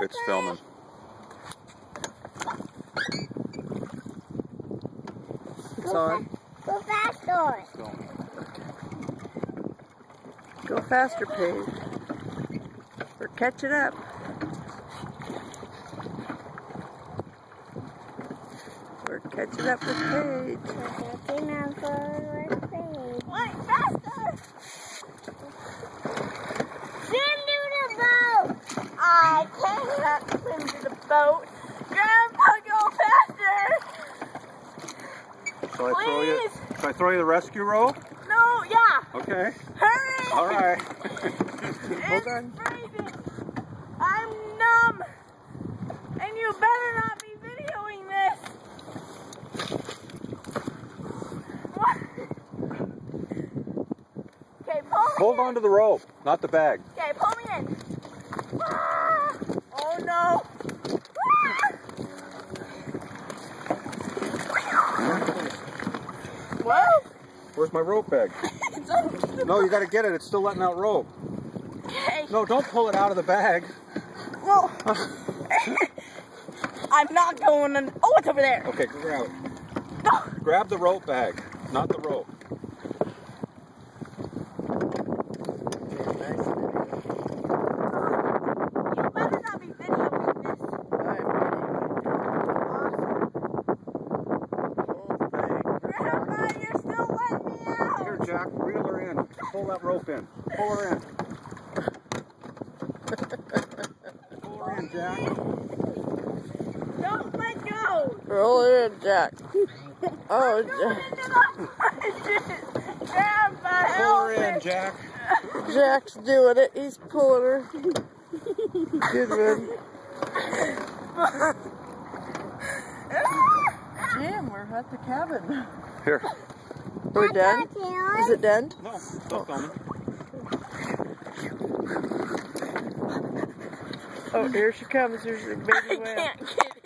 It's filming. It's on. Go faster. Go faster, Paige. We're catching up. We're catching up with Paige. Wait, faster! Swim to the boat! I cannot swim to the boat. Grandpa, go faster! Shall I throw you the rescue rope? No, yeah. Okay. Hurry! All right. Hold on. Freezing. I'm numb. And you better not be videoing this. What? Okay, pull me Hold on to the rope, not the bag. Okay, pull me in. Ah! Oh no. Ah! What? Where's my rope bag? No, you got to get it. It's still letting out rope. Okay. No, don't pull it out of the bag. Well, I'm not going in. Oh, it's over there. Okay, grab it. No. Grab the rope bag, not the rope. You better not be videoing this. Grandma, you're still letting me out. Here, Jack, reel her in. Pull that rope in. Pull her in. Pull her in, Jack. Don't let go. Roll her in, Jack. Oh, Jack. Grandpa, Pull help her in, me. Jack. Jack's doing it. He's pulling her. Good one. Jim, we're at the cabin. Here. Are we done? Is it done? No, stop filming. Oh, here she comes. There's a baby I whale. can't get